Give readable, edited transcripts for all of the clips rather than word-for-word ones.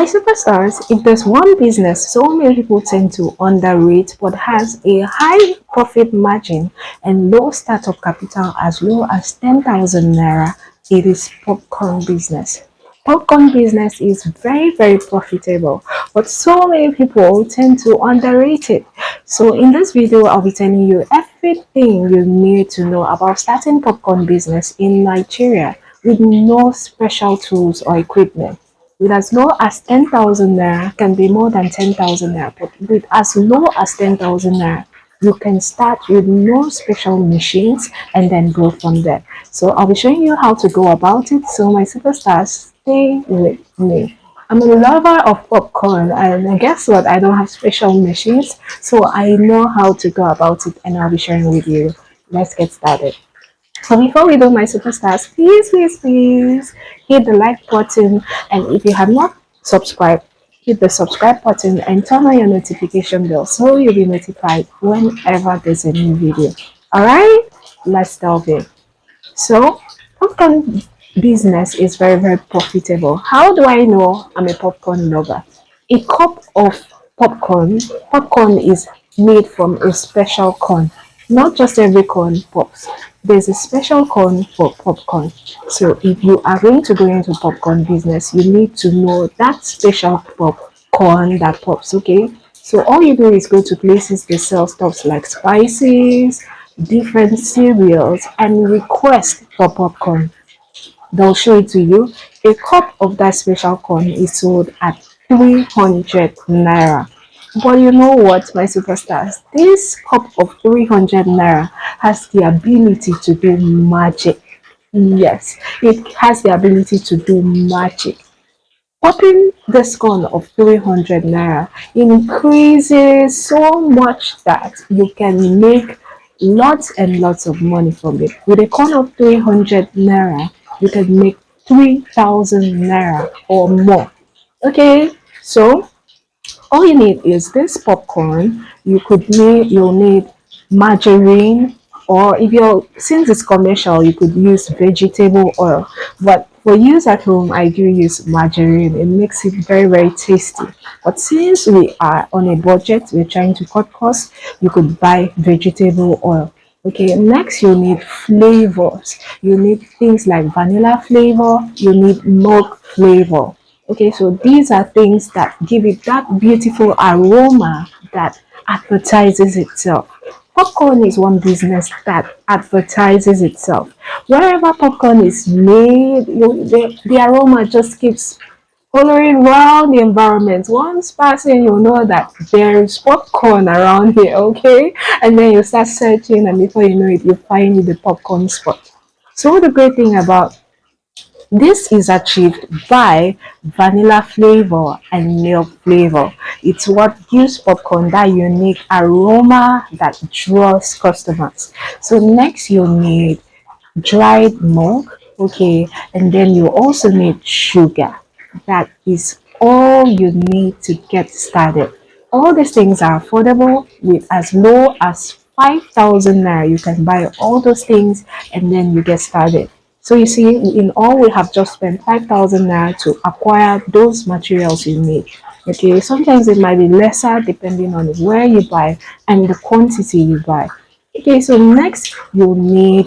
My superstars, if there's one business so many people tend to underrate but has a high profit margin and low startup capital as low as 10,000 naira, it is popcorn business. Popcorn business is very profitable, but so many people tend to underrate it. So in this video, I'll be telling you everything you need to know about starting popcorn business in Nigeria with no special tools or equipment. With as low as 10,000 naira, can be more than 10,000 naira, but with as low as 10,000 naira, you can start with no special machines and then go from there. So I'll be showing you how to go about it. So my superstars, stay with me. I'm a lover of popcorn, and guess what? I don't have special machines, so I know how to go about it, and I'll be sharing with you. Let's get started. So before we do, my superstars, please hit the like button, and if you have not subscribed, hit the subscribe button and turn on your notification bell so you'll be notified whenever there's a new video. All right, let's delve in. So popcorn business is very profitable. How do I know I'm a popcorn lover? A cup of popcorn is made from a special corn. Not just every corn pops. There's a special corn for popcorn. So if you are going to go into popcorn business, you need to know that special popcorn that pops, okay? So all you do is go to places they sell stuff like spices, different cereals, and request for popcorn. They'll show it to you. A cup of that special corn is sold at 300 naira. But you know what, my superstars? This cup of 300 naira has the ability to do magic. Yes, it has the ability to do magic. Popping this corn of 300 naira increases so much that you can make lots and lots of money from it. With a corn of 300 naira, you can make 3,000 naira or more. Okay, so all you need is this popcorn. You'll need margarine, or if you're since it's commercial, you could use vegetable oil. But for use at home, I do use margarine. It makes it very tasty. But since we are on a budget, we're trying to cut costs, you could buy vegetable oil. Okay, next you need flavors. You need things like vanilla flavor, you need milk flavor. Okay, so these are things that give it that beautiful aroma that advertises itself. Popcorn is one business that advertises itself. Wherever popcorn is made, the aroma just keeps following around the environment. Once passing, you'll know that there is popcorn around here, okay? And then you start searching, and before you know it, you find the popcorn spot. So the great thing about this is achieved by vanilla flavor and milk flavor. It's what gives popcorn that unique aroma that draws customers. So next you need dried milk, okay, and then you also need sugar. That is all you need to get started. All these things are affordable with as low as 5,000 naira. You can buy all those things and then you get started. So you see, in all, we have just spent 5,000 naira to acquire those materials you need. Okay, sometimes it might be lesser depending on where you buy and the quantity you buy. Okay, so next you need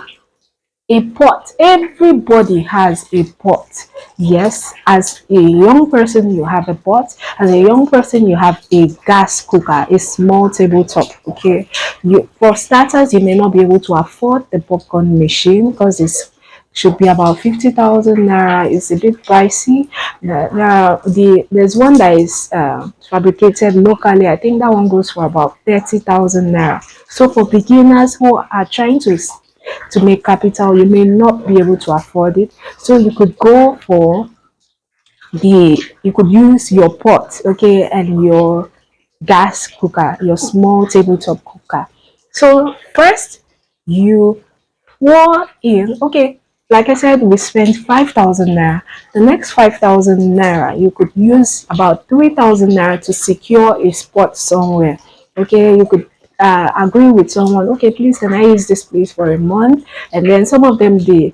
a pot. Everybody has a pot. Yes, as a young person, you have a pot. As a young person, you have a gas cooker, a small tabletop. Okay, for starters, you may not be able to afford the popcorn machine because it's should be about 50,000 naira. It's a bit pricey. Now, there's one that is fabricated locally. I think that one goes for about 30,000 naira. So for beginners who are trying to make capital, you may not be able to afford it. So you could go for you could use your pot, okay, and your gas cooker, your small tabletop cooker. So first you pour in, okay, like I said, we spent 5,000 naira. The next 5,000 naira, you could use about 3,000 naira to secure a spot somewhere. Okay, you could agree with someone, okay, please, can I use this place for a month? And then some of them, they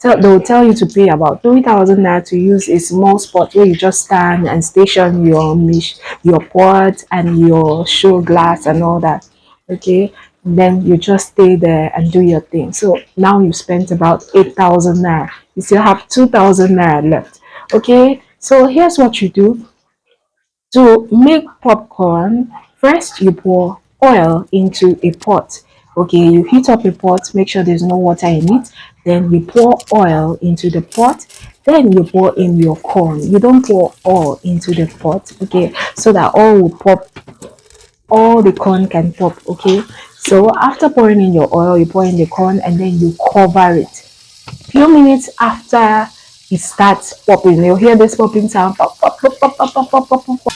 they'll tell you to pay about 3,000 naira to use a small spot where you just stand and station your pot and your show glass and all that. Okay, then you just stay there and do your thing. So now you spent about 8,000 naira. You still have 2,000 naira left. Okay, so here's what you do to make popcorn. First, you pour oil into a pot. Okay, you heat up a pot, make sure there's no water in it. Then you pour oil into the pot. Then you pour in your corn. You don't pour all into the pot, okay, so that all will pop, all the corn can pop, okay. So after pouring in your oil, you pour in the corn and then you cover it. Few minutes after it starts popping, you'll hear this popping sound. Pop, pop, pop, pop, pop, pop, pop, pop, pop.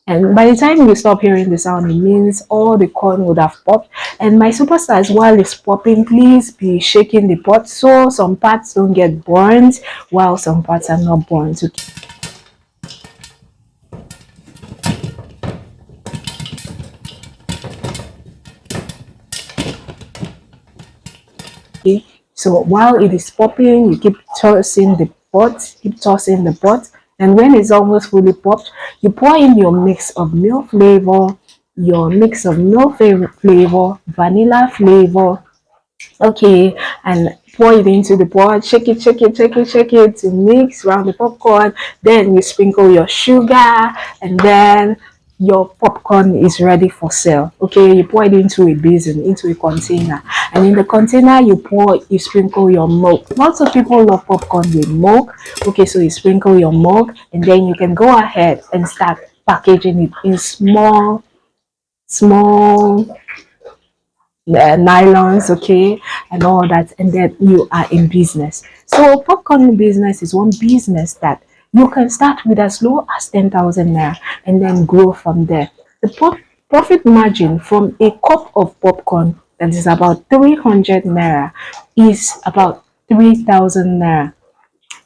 And by the time you stop hearing the sound, it means all the corn would have popped. And my superstars, while it's popping, please be shaking the pot so some parts don't get burnt while some parts are not burnt. Okay. So while it is popping, you keep tossing the pot. And when it's almost fully popped, you pour in your mix of milk flavor, flavor, vanilla flavor, okay, and pour it into the pot, shake it, shake it, shake it, shake it to mix around the popcorn. Then you sprinkle your sugar, and then your popcorn is ready for sale. Okay, you pour it into a basin, into a container, and in the container you sprinkle your milk. Lots of people love popcorn with milk. Okay, so you sprinkle your milk, and then you can go ahead and start packaging it in small nylons, okay, and all that, and then you are in business. So popcorn business is one business that you can start with as low as 10,000 naira and then grow from there. The profit margin from a cup of popcorn that is about 300 naira is about 3,000 naira.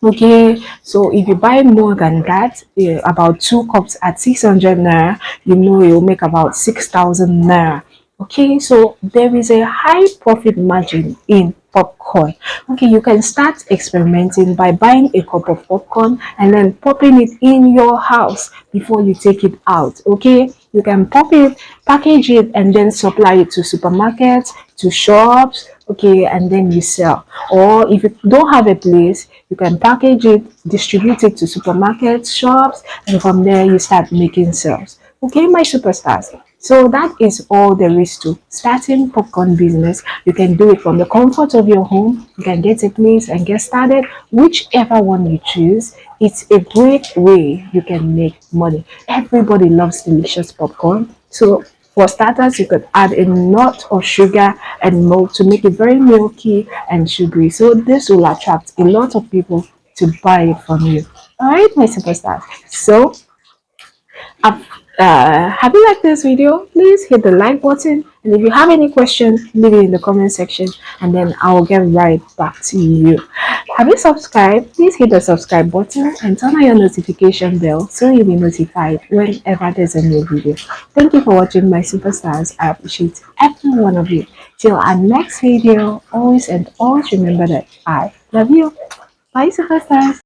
Okay, so if you buy more than that, about 2 cups at 600 naira, you know you'll make about 6,000 naira. Okay, so there is a high profit margin in popcorn. Okay, you can start experimenting by buying a cup of popcorn and then popping it in your house before you take it out. Okay, you can pop it, package it, and then supply it to supermarkets, to shops, okay, and then you sell. Or if you don't have a place, you can package it, distribute it to supermarkets, shops, and from there you start making sales. Okay, my superstars. So that is all there is to starting popcorn business. You can do it from the comfort of your home. You can get a place and get started, whichever one you choose. It's a great way you can make money. Everybody loves delicious popcorn. So for starters, you could add a lot of sugar and milk to make it very milky and sugary. So this will attract a lot of people to buy it from you. All right, my superstars. So have have you liked this video? Please hit the like button, and if you have any question, leave it in the comment section and then I'll get right back to you. Have you subscribed? Please hit the subscribe button and turn on your notification bell so you'll be notified whenever there's a new video. Thank you for watching, my superstars. I appreciate every one of you. Till our next video, always and always remember that I love you. Bye, superstars.